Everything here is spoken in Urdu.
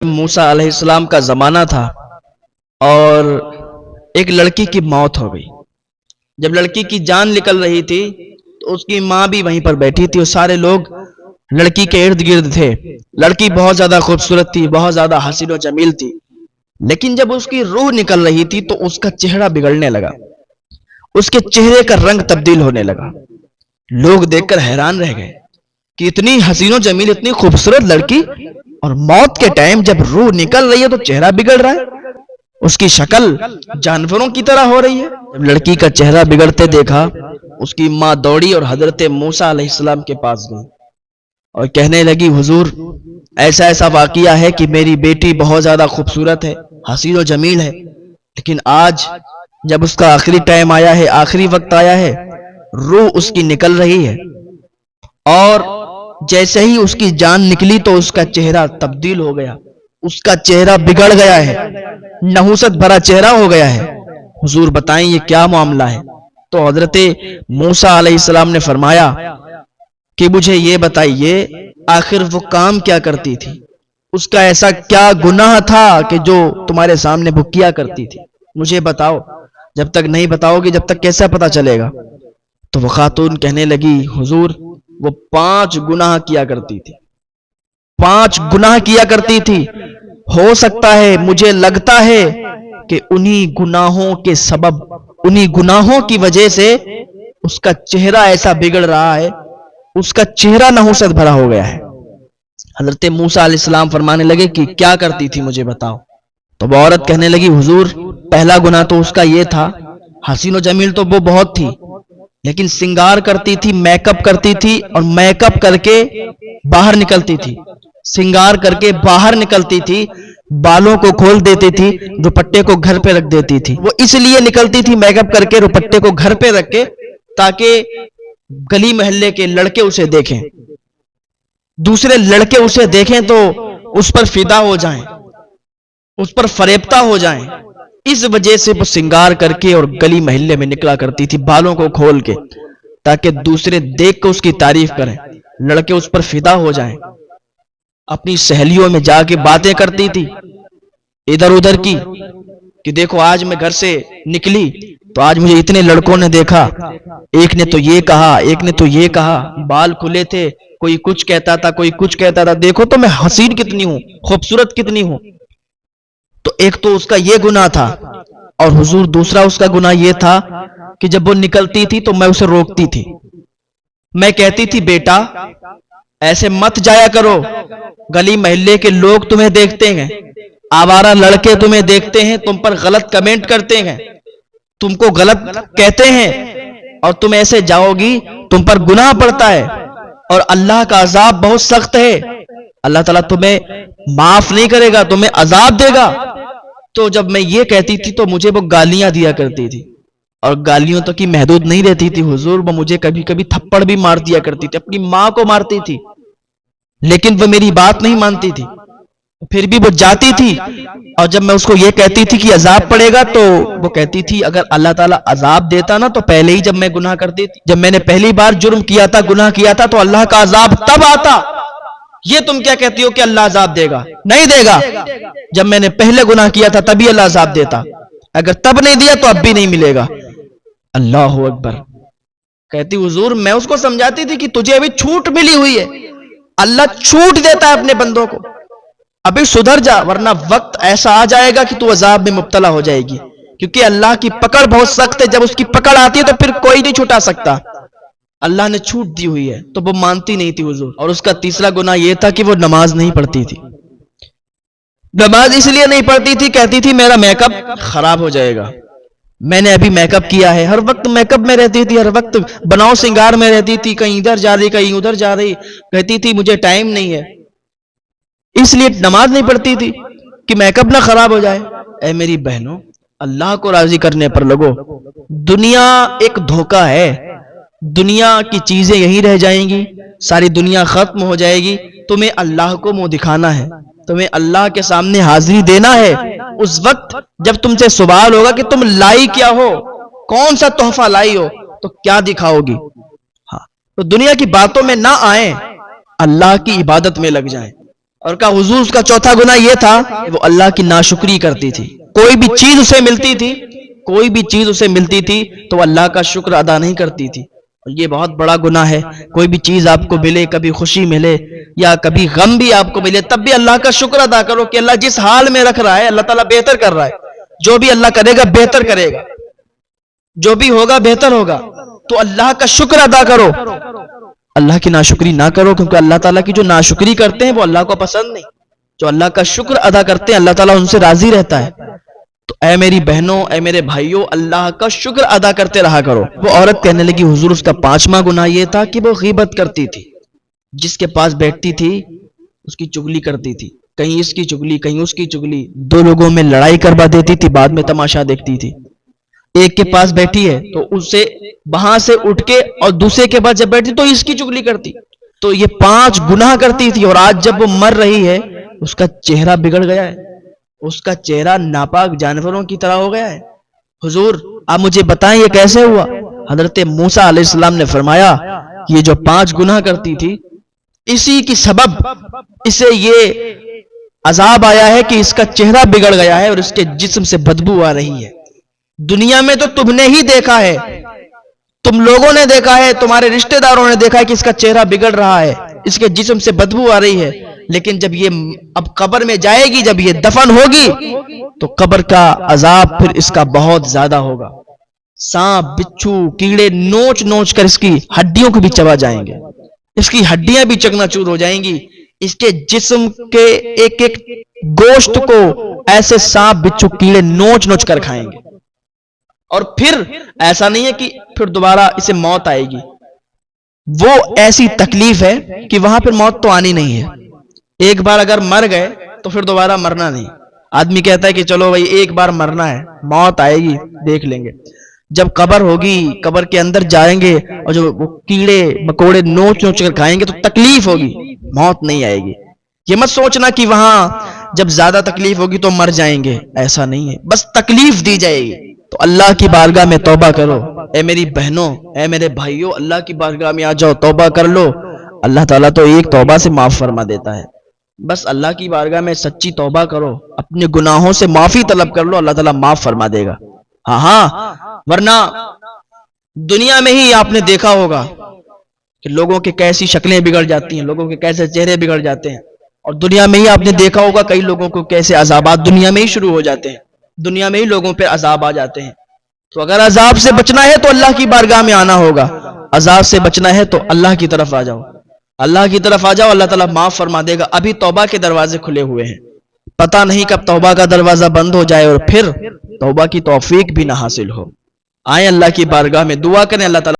موسیٰ علیہ السلام کا زمانہ تھا اور ایک لڑکی کی موت ہو گئی۔ جب لڑکی کی جان نکل رہی تھی تو اس کی ماں بھی وہیں پر بیٹھی تھی اور سارے لوگ لڑکی کے ارد گرد تھے۔ لڑکی بہت زیادہ خوبصورت تھی، بہت زیادہ حسین و جمیل تھی، لیکن جب اس کی روح نکل رہی تھی تو اس کا چہرہ بگڑنے لگا، اس کے چہرے کا رنگ تبدیل ہونے لگا۔ لوگ دیکھ کر حیران رہ گئے کہ اتنی حسین و جمیل، اتنی خوبصورت لڑکی، اور موت کے ٹائم جب روح نکل رہی ہے تو چہرہ بگڑ رہا ہے، اس کی شکل جانوروں کی طرح ہو رہی ہے۔ جب لڑکی کا چہرہ بگڑتے دیکھا، اس کی ماں دوڑی اور حضرت موسیٰ علیہ السلام کے پاس گئی اور کہنے لگی، حضور ایسا ایسا واقعہ ہے کہ میری بیٹی بہت زیادہ خوبصورت ہے، حسین و جمیل ہے، لیکن آج جب اس کا آخری ٹائم آیا ہے، آخری وقت آیا ہے، روح اس کی نکل رہی ہے، اور جیسے ہی اس کی جان نکلی تو اس کا چہرہ تبدیل ہو گیا، اس کا چہرہ بگڑ گیا ہے، نحوست بھرا چہرہ ہو گیا ہے۔ حضور بتائیں یہ کیا معاملہ ہے؟ تو حضرت موسیٰ علیہ السلام نے فرمایا کہ مجھے یہ بتائیے، آخر وہ کام کیا کرتی تھی؟ اس کا ایسا کیا گناہ تھا کہ جو تمہارے سامنے وہ کیا کرتی تھی؟ مجھے بتاؤ، جب تک نہیں بتاؤ گے جب تک کیسا پتا چلے گا؟ تو وہ خاتون کہنے لگی، حضور وہ 5 گناہ کیا کرتی تھی، 5 گناہ کیا کرتی تھی۔ ہو سکتا ہے، مجھے لگتا ہے کہ انہی گناہوں کے سبب، انہی گناہوں کی وجہ سے اس کا چہرہ ایسا بگڑ رہا ہے، اس کا چہرہ نحوست بھرا ہو گیا ہے۔ حضرت موسیٰ علیہ السلام فرمانے لگے کہ کیا کرتی تھی مجھے بتاؤ۔ تو وہ عورت کہنے لگی، حضور پہلا گناہ تو اس کا یہ تھا، حسین و جمیل تو وہ بہت تھی، لیکن سنگار کرتی تھی، میک اپ کرتی تھی، اور میک اپ کر کے باہر نکلتی تھی، سنگار کر کے باہر نکلتی تھی، بالوں کو کھول دیتی تھی، دوپٹے کو گھر پہ رکھ دیتی تھی۔ وہ اس لیے نکلتی تھی میک اپ کر کے، دوپٹے کو گھر پہ رکھ کے، تاکہ گلی محلے کے لڑکے اسے دیکھیں، دوسرے لڑکے اسے دیکھیں تو اس پر فدا ہو جائیں، اس پر فریبتہ ہو جائیں۔ اس وجہ سے وہ سنگار کر کے اور گلی محلے میں نکلا کرتی تھی بالوں کو کھول کے، تاکہ دوسرے دیکھ کر اس کی تعریف کریں، لڑکے اس پر فدا ہو جائیں۔ اپنی سہیلیوں میں جا کے باتیں کرتی تھی ادھر ادھر کی کہ دیکھو آج میں گھر سے نکلی تو آج مجھے اتنے لڑکوں نے دیکھا، ایک نے تو یہ کہا، ایک نے تو یہ کہا، بال کھلے تھے، کوئی کچھ کہتا تھا، کوئی کچھ کہتا تھا، دیکھو تو میں حسین کتنی ہوں، خوبصورت کتنی ہوں۔ تو ایک تو اس کا یہ گناہ تھا، اور حضور دوسرا اس کا گناہ یہ تھا کہ جب وہ نکلتی تھی تو میں اسے روکتی تھی، میں کہتی تھی بیٹا ایسے مت جایا کرو، گلی محلے کے لوگ تمہیں دیکھتے ہیں، آوارہ لڑکے تمہیں دیکھتے ہیں، تم پر غلط کمنٹ کرتے ہیں، تم کو غلط کہتے ہیں، اور تم ایسے جاؤ گی تم پر گناہ پڑتا ہے، اور اللہ کا عذاب بہت سخت ہے، اللہ تعالیٰ تمہیں معاف نہیں کرے گا، تمہیں عذاب دے گا۔ تو جب میں یہ کہتی تھی تو مجھے وہ گالیاں دیا کرتی تھی، اور گالیوں تک کی محدود نہیں رہتی تھی حضور، وہ مجھے کبھی کبھی تھپڑ بھی مار دیا کرتی تھی، اپنی ماں کو مارتی تھی، لیکن وہ میری بات نہیں مانتی تھی، پھر بھی وہ جاتی تھی، اور جب میں اس کو یہ کہتی تھی کہ عذاب پڑے گا تو وہ کہتی تھی اگر اللہ تعالیٰ عذاب دیتا نا تو پہلے ہی جب میں گناہ کرتی تھی، جب میں نے پہلی بار جرم کیا تھا، گناہ کیا تھا، تو اللہ کا عذاب تب آتا، یہ تم کیا کہتی ہو کہ اللہ عذاب دے گا؟ نہیں دے گا، جب میں نے پہلے گناہ کیا تھا تبھی اللہ عذاب دیتا، اگر تب نہیں دیا تو اب بھی نہیں ملے گا۔ اللہ اکبر۔ کہتی حضور میں اس کو سمجھاتی تھی کہ تجھے ابھی چھوٹ ملی ہوئی ہے، اللہ چھوٹ دیتا ہے اپنے بندوں کو، ابھی سدھر جا ورنہ وقت ایسا آ جائے گا کہ تو عذاب میں مبتلا ہو جائے گی، کیونکہ اللہ کی پکڑ بہت سخت ہے، جب اس کی پکڑ آتی ہے تو پھر کوئی نہیں چھٹا سکتا، اللہ نے چھوٹ دی ہوئی ہے۔ تو وہ مانتی نہیں تھی حضور۔ اور اس کا تیسرا گناہ یہ تھا کہ وہ نماز نہیں پڑھتی تھی، نماز اس لیے نہیں پڑھتی تھی، کہتی تھی میرا میک اپ خراب ہو جائے گا، میں نے ابھی میک اپ کیا ہے، ہر وقت میک اپ میں رہتی تھی، ہر وقت بناؤ سنگار میں رہتی تھی، کہیں ادھر جا رہی کہیں ادھر جا رہی، کہتی تھی مجھے ٹائم نہیں ہے، اس لیے نماز نہیں پڑھتی تھی کہ میک اپ نہ خراب ہو جائے۔ اے میری بہنوں، اللہ کو راضی کرنے پر لگو، دنیا ایک دھوکہ ہے، دنیا کی چیزیں یہیں رہ جائیں گی، ساری دنیا ختم ہو جائے گی، تمہیں اللہ کو منہ دکھانا ہے، تمہیں اللہ کے سامنے حاضری دینا ہے، اس وقت جب تم سے سوال ہوگا کہ تم لائی کیا ہو، کون سا تحفہ لائی ہو، تو کیا دکھاؤ گی؟ ہاں، تو دنیا کی باتوں میں نہ آئیں، اللہ کی عبادت میں لگ جائیں۔ اور کہا حضور اس کا چوتھا گناہ یہ تھا کہ وہ اللہ کی ناشکری کرتی تھی. کوئی بھی چیز اسے ملتی تھی، کوئی بھی چیز اسے ملتی تھی تو وہ اللہ کا شکر ادا نہیں کرتی تھی. اور یہ بہت بڑا گناہ ہے. کوئی بھی چیز آپ کو ملے، کبھی خوشی ملے یا کبھی غم بھی آپ کو ملے، تب بھی اللہ کا شکر ادا کرو کہ اللہ جس حال میں رکھ رہا ہے اللہ تعالیٰ بہتر کر رہا ہے. جو بھی اللہ کرے گا بہتر کرے گا، جو بھی ہوگا بہتر ہوگا. تو اللہ کا شکر ادا کرو، اللہ کی ناشکری نہ کرو، کیونکہ اللہ تعالیٰ کی جو ناشکری کرتے ہیں وہ اللہ کو پسند نہیں. جو اللہ کا شکر ادا کرتے ہیں اللہ تعالیٰ ان سے راضی رہتا ہے. تو اے میری بہنوں، اے میرے بھائیوں، اللہ کا شکر ادا کرتے رہا کرو. وہ عورت کہنے لگی حضور اس کا 5واں گناہ یہ تھا کہ وہ غیبت کرتی تھی. جس کے پاس بیٹھتی تھی اس کی چگلی کرتی تھی، کہیں اس کی چگلی کہیں اس کی چگلی، دو لوگوں میں لڑائی کروا دیتی تھی، بعد میں تماشا دیکھتی تھی. ایک کے پاس بیٹھی ہے تو اس سے وہاں سے اٹھ کے اور دوسرے کے پاس جب بیٹھتی تو اس کی چگلی کرتی. تو یہ 5 گناہ کرتی تھی. اور آج جب وہ مر رہی ہے اس کا چہرہ بگڑ گیا ہے، اس کا چہرہ ناپاک جانوروں کی طرح ہو گیا ہے. حضور آپ مجھے بتائیں یہ کیسے ہوا؟ حضرت موسیٰ علیہ السلام نے فرمایا یہ جو 5 گناہ کرتی تھی اسی کی سبب اسے یہ عذاب آیا ہے کہ اس کا چہرہ بگڑ گیا ہے اور اس کے جسم سے بدبو آ رہی ہے. دنیا میں تو تم نے ہی دیکھا ہے، تم لوگوں نے دیکھا ہے، تمہارے رشتہ داروں نے دیکھا ہے کہ اس کا چہرہ بگڑ رہا ہے، اس کے جسم سے بدبو آ رہی ہے. لیکن جب یہ اب قبر میں جائے گی، جب یہ دفن ہوگی تو قبر کا عذاب پھر اس کا بہت زیادہ ہوگا. سانپ، بچھو، کیڑے نوچ نوچ کر اس کی ہڈیوں کو بھی چبا جائیں گے، اس کی ہڈیاں بھی چکنا چور ہو جائیں گی. اس کے جسم کے ایک ایک گوشت کو ایسے سانپ، بچھو، کیڑے نوچ نوچ کر کھائیں گے. اور پھر ایسا نہیں ہے کہ پھر دوبارہ اسے موت آئے گی، وہ ایسی تکلیف ہے کہ وہاں پھر موت تو آنی نہیں ہے. ایک بار اگر مر گئے تو پھر دوبارہ مرنا نہیں. آدمی کہتا ہے کہ چلو بھائی ایک بار مرنا ہے، موت آئے گی دیکھ لیں گے. جب قبر ہوگی، قبر کے اندر جائیں گے اور جو وہ کیڑے مکوڑے نوچ نوچ کر کھائیں گے تو تکلیف ہوگی، موت نہیں آئے گی. یہ مت سوچنا کہ وہاں جب زیادہ تکلیف ہوگی تو مر جائیں گے، ایسا نہیں ہے، بس تکلیف دی جائے گی. تو اللہ کی بارگاہ میں توبہ کرو. اے میری بہنوں، اے میرے بھائیوں، اللہ کی بارگاہ میں آ جاؤ، توبہ کر لو. اللہ تعالیٰ تو ایک توبہ سے معاف فرما دیتا ہے. بس اللہ کی بارگاہ میں سچی توبہ کرو، اپنے گناہوں سے معافی طلب کر لو، اللہ تعالیٰ معاف فرما دے گا. ہاں ورنہ دنیا میں ہی آپ نے دیکھا ہوگا کہ لوگوں کے کیسی شکلیں بگڑ جاتی ہیں، لوگوں کے کیسے چہرے بگڑ جاتے ہیں. اور دنیا میں ہی آپ نے دیکھا ہوگا کئی لوگوں کو کیسے عذابات دنیا میں ہی شروع ہو جاتے ہیں، دنیا میں ہی لوگوں پہ عذاب آ جاتے ہیں. تو اگر عذاب سے بچنا ہے تو اللہ کی بارگاہ میں آنا ہوگا، عذاب سے بچنا ہے تو اللہ کی طرف آ جاؤ، اللہ کی طرف آ جاؤ، اللہ تعالیٰ معاف فرما دے گا. ابھی توبہ کے دروازے کھلے ہوئے ہیں، پتہ نہیں کب توبہ کا دروازہ بند ہو جائے اور پھر توبہ کی توفیق بھی نہ حاصل ہو. آئیں اللہ کی بارگاہ میں دعا کریں، اللہ تعالیٰ